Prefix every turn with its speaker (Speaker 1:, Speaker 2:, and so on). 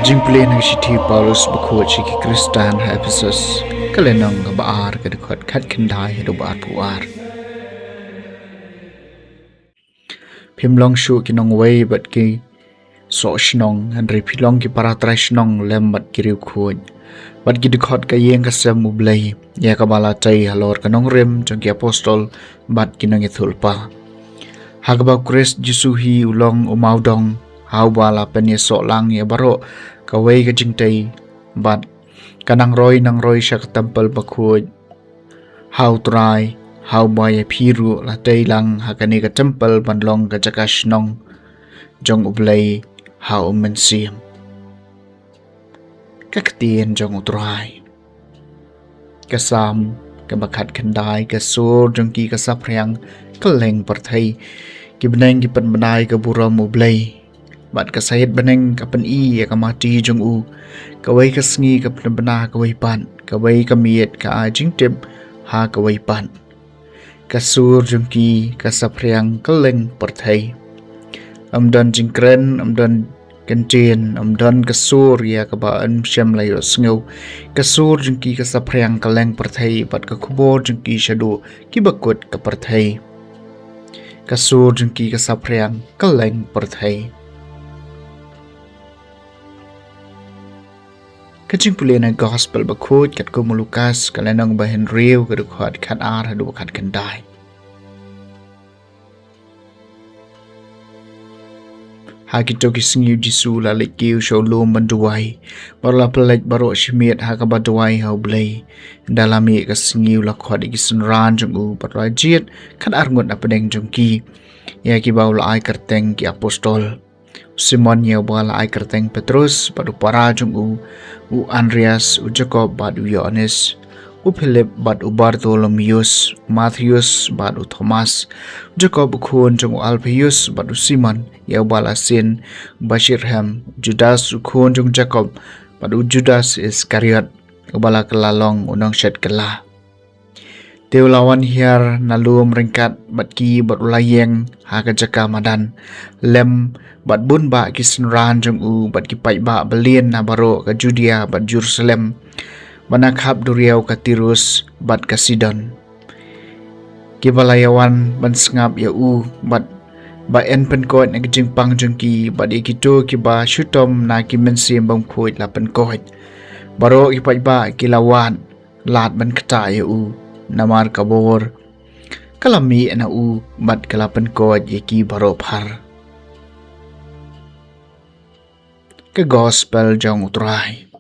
Speaker 1: Jingpule ng City Paulus bakut Ciki Kristan Ephesus kalenang baar kadukot kat kendai do baar puar Pimlong shu kinong way bat ki so shnong and repilong ki para trashnong lem bat ki riu khud bat ki dukot ka yeng ka sem ublay ya ka bala tai halor kanong rem jong ki apostol bat kinong ithulpa Hagba Christ Jisuhi ulong umaudong hau bala penya so lang ya baro kawai ka jingtai bat kanang roi siya ka tempel bakut hau try hau baya piru la tay lang hakani ka tempel banlong ka jakashnong jong ublay hau mensiam kakatien jong utray kasam kabakat kandai kasur jong ki kasaprang kaleng partai kibneng kipan benai ka buram ublay bat kasayat beneng kapan ya kamati jong u kawai kasngi kapan bena kawai pan kawai kamiet ka jingtip ha kawai pan kasur jong ki kasaprang kaleng partai amdan jingkren amdan kencien amdan kasur ya kabaan syam layo sngau kasur jong ki kasaprang kaleng partai bat ka kubor jong ki shadu kibakut ka partai kasur jong ki kasaprang kaleng partai Jingpule na gospel bakut kat ko mulukas kalenang bahen riu kadukot kat ar hadu kat kendai Hakito kisngiu jisu lalik kiu sholum banduai barla pelaj baro shimiet hakabaduai hau blay dalami kasngiu lakhot ikisunran jong u barajit kat arngut apedeng jong ki ya ki baula ai kerteng ki apostol Simon ya bala ai kerteng Petrus badu para jong u Andreas u Jacob badu Yohanes u Philip badu Bartholomeus Matthews badu Thomas Jacob khun jong Alpheus badu Simon ya bala sin Bashirham Judas u khun jong Jacob badu Judas Iskariot bala kelalong unang shet kala Teulawan hiar nalum ringkat bat ki bat ulayeng haka jaka madan lem bat bun ba kisenran jong u bat ki pai ba belien na baro ka Judea bat Jerusalem banakhap duriau ka Tirus bat ka Sidon ki balayawan ban sngap ya u bat ba en penkot na jingpang jong ki bat ikito ki ba shutom na ki mensim bang khoit la penkot baro ki pai ba ki lawan lat ban kata ya u namar kabor kalami na u bat kalapan ko yaki baro par ke gospel jong utray